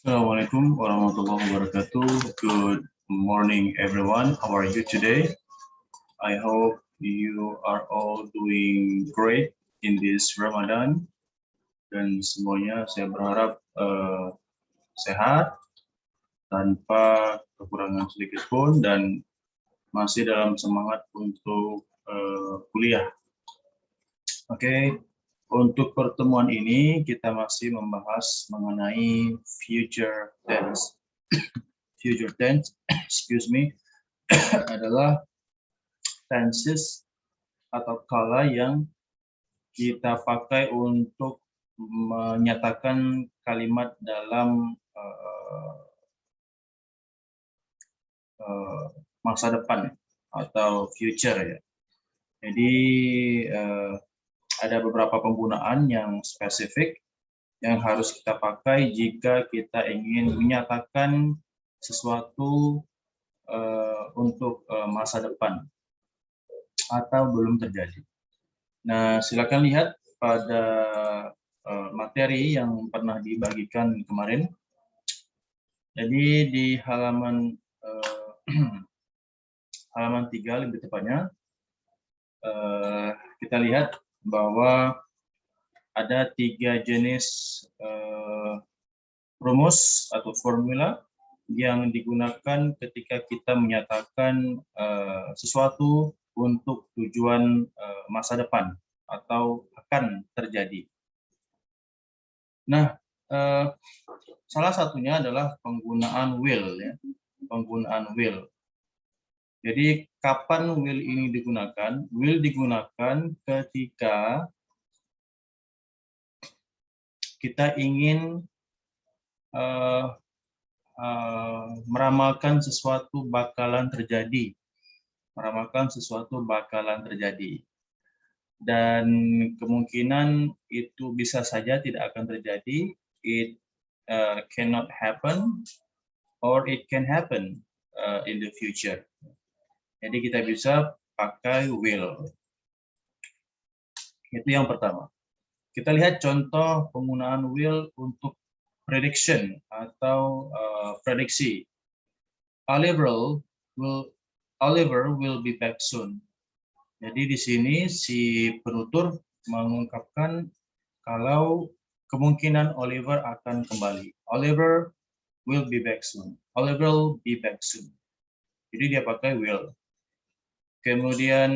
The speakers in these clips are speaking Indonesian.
Assalamualaikum warahmatullahi wabarakatuh. Good morning, everyone. How are you today? I hope you are all doing great in this Ramadan. Dan semuanya saya berharap sehat, tanpa kekurangan sedikit pun, dan masih dalam semangat untuk kuliah. Oke. Untuk pertemuan ini kita masih membahas mengenai future tense. Future tense, excuse me, adalah tenses atau kala yang kita pakai untuk menyatakan kalimat dalam masa depan atau future ya. Jadi ada beberapa penggunaan yang spesifik yang harus kita pakai jika kita ingin menyatakan sesuatu untuk masa depan atau belum terjadi. Nah, silakan lihat pada materi yang pernah dibagikan kemarin. Jadi di halaman 3 lebih tepatnya, kita lihat bahwa ada 3 jenis rumus atau formula yang digunakan ketika kita menyatakan sesuatu untuk tujuan masa depan atau akan terjadi. Nah, salah satunya adalah penggunaan will, ya. Penggunaan will. Jadi kapan will ini digunakan? Will digunakan ketika kita ingin meramalkan sesuatu bakalan terjadi. Meramalkan sesuatu bakalan terjadi. Dan kemungkinan itu bisa saja tidak akan terjadi. It cannot happen, or it can happen in the future. Jadi kita bisa pakai will. Itu yang pertama. Kita lihat contoh penggunaan will untuk prediction atau prediksi. Oliver will be back soon. Jadi di sini si penutur mengungkapkan kalau kemungkinan Oliver akan kembali. Oliver will be back soon. Oliver will be back soon. Jadi dia pakai will. Kemudian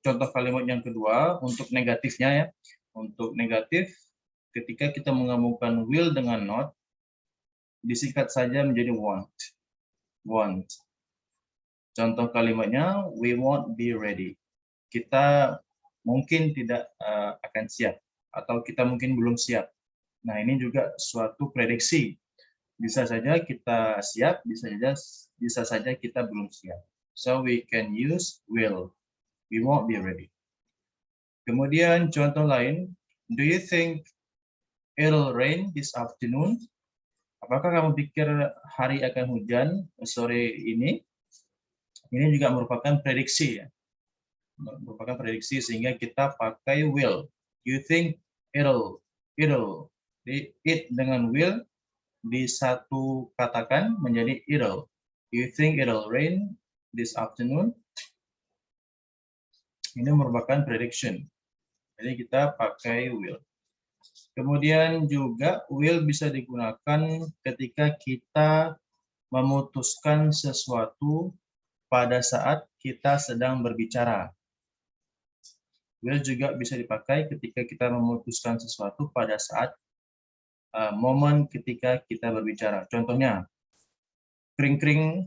contoh kalimat yang kedua untuk negatifnya ya. Untuk negatif, ketika kita menggabungkan will dengan not, disingkat saja menjadi won't. Won't. Contoh kalimatnya, we won't be ready. Kita mungkin tidak akan siap, atau kita mungkin belum siap. Nah, ini juga suatu prediksi. Bisa saja kita siap, bisa saja kita belum siap. So we can use will. We won't be ready. Kemudian contoh lain, do you think it'll rain this afternoon? Apakah kamu pikir hari akan hujan sore ini? Ini juga merupakan prediksi ya. Merupakan prediksi sehingga kita pakai will. You think it'll. It dengan will disatu katakan menjadi it'll. You think it'll rain this afternoon? Ini merupakan prediction. Jadi kita pakai will. Kemudian juga will bisa digunakan ketika kita memutuskan sesuatu pada saat kita sedang berbicara. Will juga bisa dipakai ketika kita memutuskan sesuatu pada saat momen ketika kita berbicara. Contohnya, kring-kring,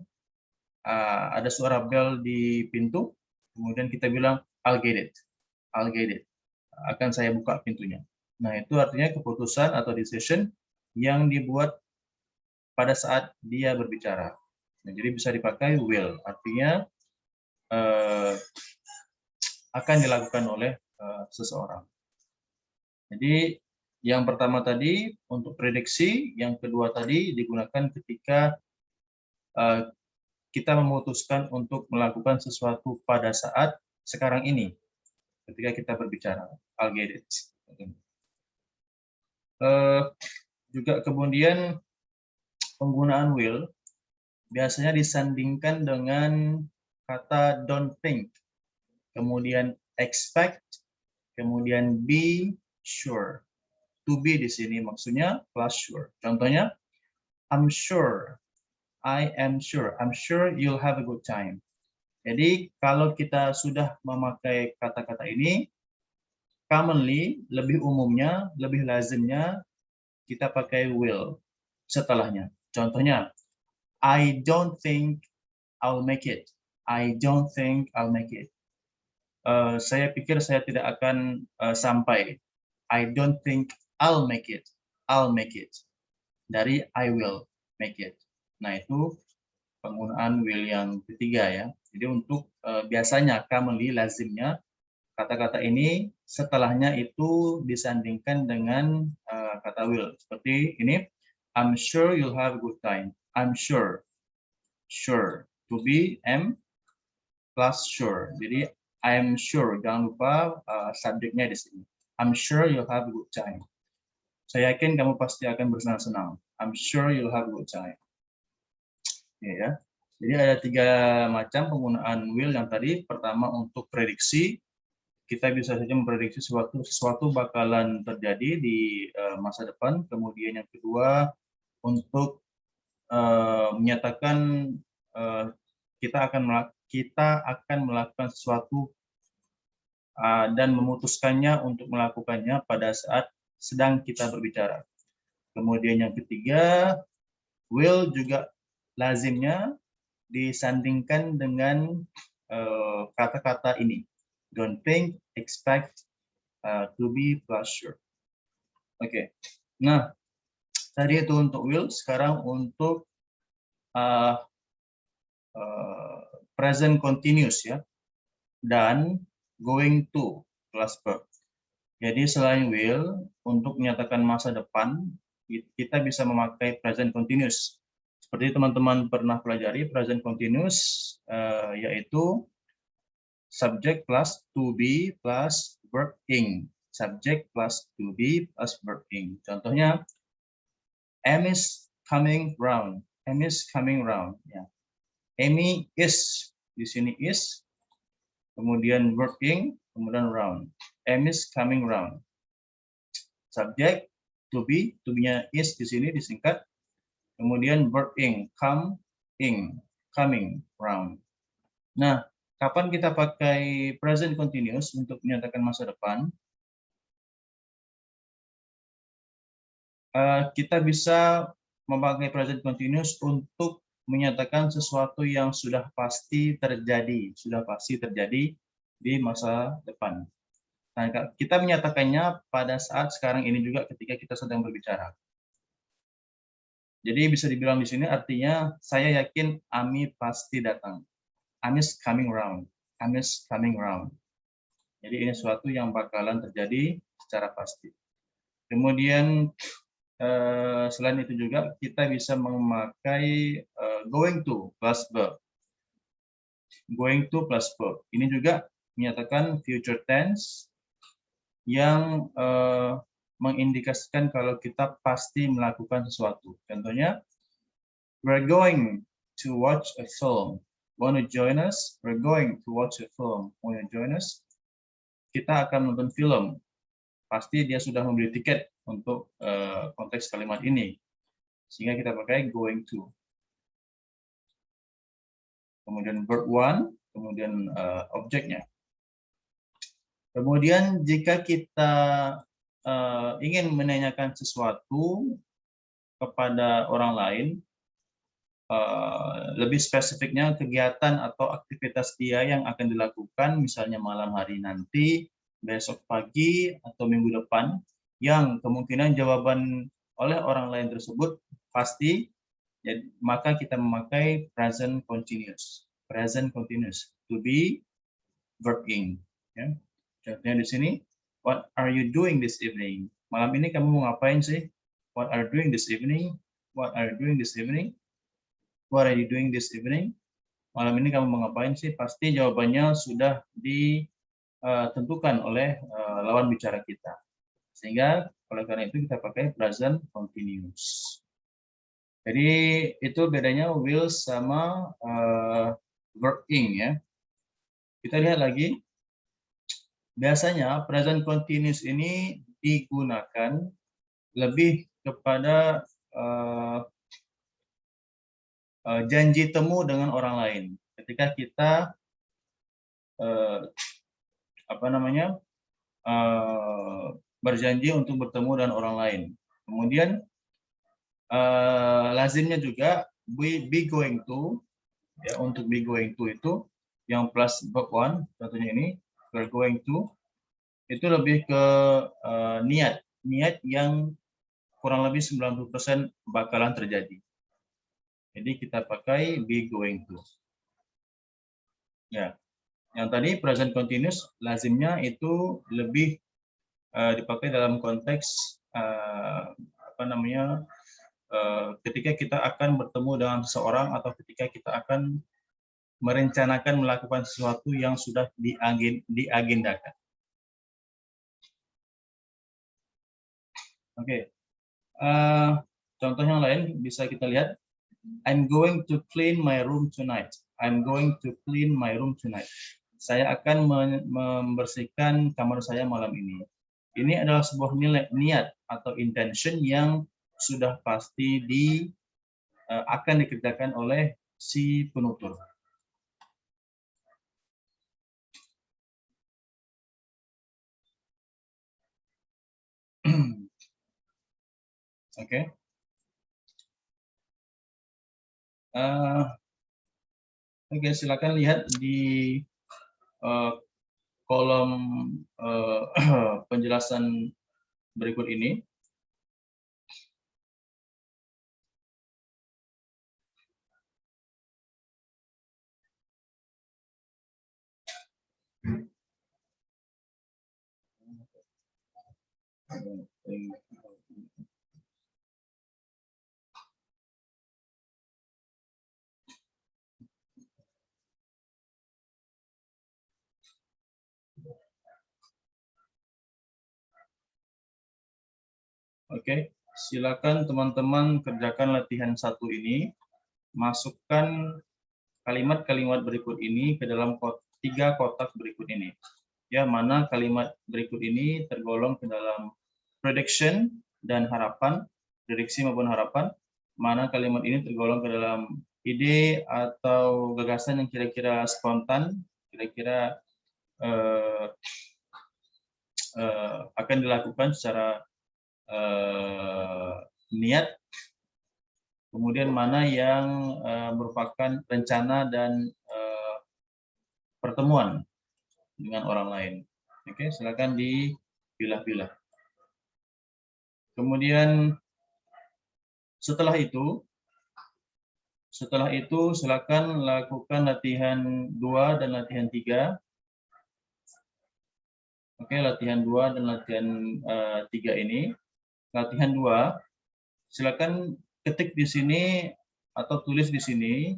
ada suara bel di pintu, kemudian kita bilang, I'll get it. I'll get it. Akan saya buka pintunya. Nah, itu artinya keputusan atau decision yang dibuat pada saat dia berbicara. Nah, jadi bisa dipakai will, artinya akan dilakukan oleh seseorang. Jadi yang pertama tadi untuk prediksi, yang kedua tadi digunakan ketika kita memutuskan untuk melakukan sesuatu pada saat sekarang ini, ketika kita berbicara. I'll get it. Juga kemudian penggunaan will biasanya disandingkan dengan kata don't think, kemudian expect, kemudian be sure. To be di sini maksudnya plus sure. Contohnya, I'm sure, I am sure, I'm sure you'll have a good time. Jadi kalau kita sudah memakai kata-kata ini, commonly, lebih umumnya, lebih lazimnya, kita pakai will setelahnya. Contohnya, I don't think I'll make it. I don't think I'll make it. Saya pikir saya tidak akan sampai. I don't think I'll make it. I'll make it. Dari I will make it. Nah, itu penggunaan will yang ketiga ya. Jadi untuk biasanya, commonly, lazimnya, kata-kata ini setelahnya itu disandingkan dengan kata will. Seperti ini, I'm sure you'll have a good time. I'm sure. Sure. To be, am, plus sure. Jadi, I'm sure. Jangan lupa subjeknya di sini. I'm sure you'll have a good time. Saya yakin kamu pasti akan bersenang-senang. I'm sure you'll have a good time. Ya. Jadi ada 3 macam penggunaan will yang tadi. Pertama untuk prediksi. Kita bisa saja memprediksi sesuatu bakalan terjadi di masa depan. Kemudian yang kedua untuk menyatakan kita akan melakukan sesuatu dan memutuskannya untuk melakukannya pada saat sedang kita berbicara. Kemudian yang ketiga, will juga lazimnya disandingkan dengan kata-kata ini. Don't think, expect, to be, plus sure. Oke. Nah, tadi itu untuk will. Sekarang untuk present continuous ya. Dan going to plus verb. Jadi selain will, untuk menyatakan masa depan, kita bisa memakai present continuous. Seperti teman-teman pernah pelajari, present continuous yaitu subject plus to be plus verb ing. Subject plus to be plus verb ing. Contohnya, Amy is coming round. Amy is coming round. Ya. Amy is, di sini is, kemudian verb ing, kemudian round. Amy is coming round. Subject to be-nya is di sini disingkat. Kemudian verb ing, come, ing, coming round. Nah, kapan kita pakai present continuous untuk menyatakan masa depan? Kita bisa memakai present continuous untuk menyatakan sesuatu yang sudah pasti terjadi di masa depan. Nah, kita menyatakannya pada saat sekarang ini juga ketika kita sedang berbicara. Jadi bisa dibilang di sini artinya saya yakin Ami pasti datang. Ami's coming round. Ami's coming round. Jadi ini sesuatu yang bakalan terjadi secara pasti. Kemudian selain itu juga kita bisa memakai going to plus verb. Going to plus verb. Ini juga menyatakan future tense yang mengindikasikan kalau kita pasti melakukan sesuatu. Contohnya, we're going to watch a film. Want to join us? We're going to watch a film. Want to join us? Kita akan nonton film. Pasti dia sudah membeli tiket untuk konteks kalimat ini. Sehingga kita pakai going to. Kemudian verb one, kemudian objeknya. Kemudian jika kita ingin menanyakan sesuatu kepada orang lain, lebih spesifiknya kegiatan atau aktivitas dia yang akan dilakukan, misalnya malam hari nanti, besok pagi, atau minggu depan, yang kemungkinan jawaban oleh orang lain tersebut pasti, maka kita memakai present continuous. Present continuous, to be, verb ing. Ya. Contohnya di sini, what are you doing this evening? Malam ini kamu mau ngapain sih? What are you doing this evening? What are you doing this evening? What are you doing this evening? Malam ini kamu mau ngapain sih? Pasti jawabannya sudah ditentukan oleh lawan bicara kita. Sehingga oleh karena itu kita pakai present continuous. Jadi itu bedanya will sama verb ing ya. Kita lihat lagi. Biasanya present continuous ini digunakan lebih kepada janji temu dengan orang lain. Ketika kita berjanji untuk bertemu dengan orang lain. Kemudian lazimnya juga be going to, ya, untuk be going to itu yang plus verb one, contohnya ini we're going to, itu lebih ke niat yang kurang lebih 90% bakalan terjadi. Jadi kita pakai be going to. Ya, yang tadi present continuous lazimnya itu lebih dipakai dalam konteks ketika kita akan bertemu dengan seseorang atau ketika kita akan merencanakan melakukan sesuatu yang sudah diagendakan. Oke. Contoh yang lain bisa kita lihat. I'm going to clean my room tonight. I'm going to clean my room tonight. Saya akan membersihkan kamar saya malam ini. Ini adalah sebuah niat atau intention yang sudah pasti akan dikerjakan oleh si penutur. Oke. Oke, silakan lihat di kolom penjelasan berikut ini. Oke, silakan teman-teman kerjakan latihan 1 ini. Masukkan kalimat-kalimat berikut ini ke dalam 3 kotak berikut ini. Ya, mana kalimat berikut ini tergolong ke dalam prediction dan harapan, prediksi maupun harapan. Mana kalimat ini tergolong ke dalam ide atau gagasan yang kira-kira spontan, kira-kira akan dilakukan secara niat. Kemudian mana yang merupakan rencana dan pertemuan dengan orang lain. Oke, silakan dipilah-pilah. Kemudian setelah itu silakan lakukan latihan 2 dan latihan 3. Oke, latihan 2 dan latihan 3 ini. Latihan 2, silakan ketik di sini atau tulis di sini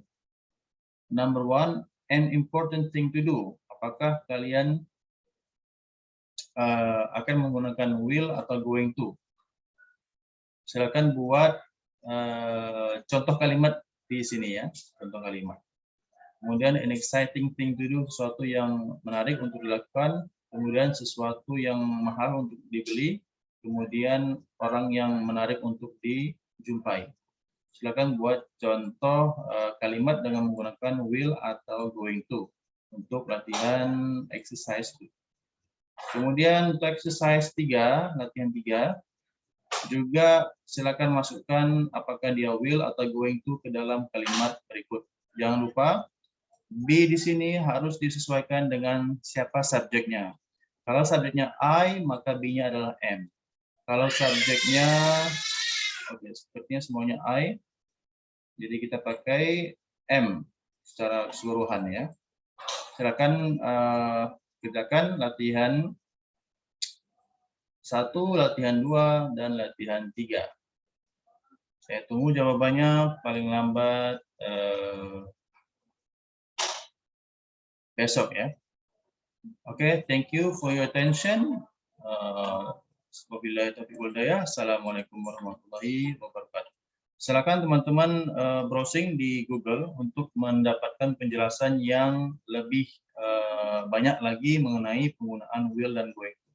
number 1, an important thing to do. Apakah kalian akan menggunakan will atau going to? Silakan buat contoh kalimat di sini ya, contoh kalimat. Kemudian an exciting thing to do, sesuatu yang menarik untuk dilakukan. Kemudian sesuatu yang mahal untuk dibeli. Kemudian orang yang menarik untuk dijumpai. Silakan buat contoh kalimat dengan menggunakan will atau going to untuk latihan exercise 2. Kemudian untuk exercise 3, latihan 3, juga silakan masukkan apakah dia will atau going to ke dalam kalimat berikut. Jangan lupa be di sini harus disesuaikan dengan siapa subjeknya. Kalau subjeknya I, maka be-nya adalah am. Kalau subjeknya, oke, sepertinya semuanya I, jadi kita pakai am secara keseluruhan ya. Silakan kerjakan latihan 1, latihan 2, dan latihan 3. Saya tunggu jawabannya paling lambat besok ya. Oke, thank you for your attention. Wabillahi taufiq wal hidayah. Assalamualaikum warahmatullahi wabarakatuh. Silakan teman-teman browsing di Google untuk mendapatkan penjelasan yang lebih banyak lagi mengenai penggunaan will dan going to.